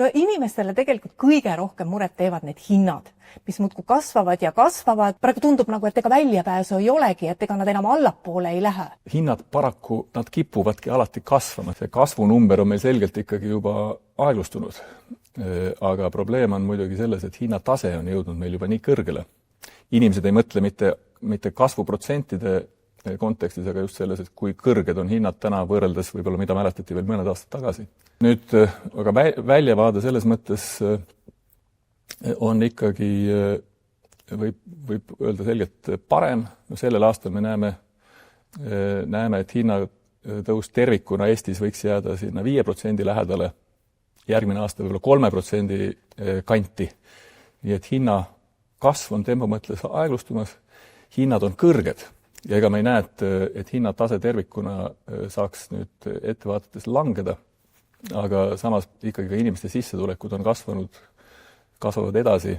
No inimestele tegelikult kõige rohkem muret teevad need hinnad, mis muudkui kasvavad ja kasvavad. Praegu tundub nagu, et ega väljapääsu ei olegi, et ega nad enam allapoole ei lähe. Hinnad paraku, nad kipuvadki alati kasvama. See kasvunumber on meil selgelt ikkagi juba aeglustunud. Aga probleem on muidugi selles, et hinnatase on jõudnud meil juba nii kõrgele. Inimesed ei mõtle mitte kasvuprotsentide kontekstis, aga just selles, et kui kõrged on hinnad täna võrreldes võib-olla, mida mäletati veel mõned aastad tagasi. Nüüd, aga väljavaade selles mõttes on ikkagi, võib öelda selgelt parem. No sellel aastal me näeme, et hinnatõus tervikuna Eestis võiks jääda sinna 5% lähedale, järgmine aasta võib-olla 3% kanti. Nii et hinna kasv on tempo mõtles aeglustumas, hinnad on kõrged ja ega me ei näe, et hinnatase tervikuna saaks nüüd ettevaadates langeda, aga samas ikkagi ka inimeste sissetulekud on kasvavad edasi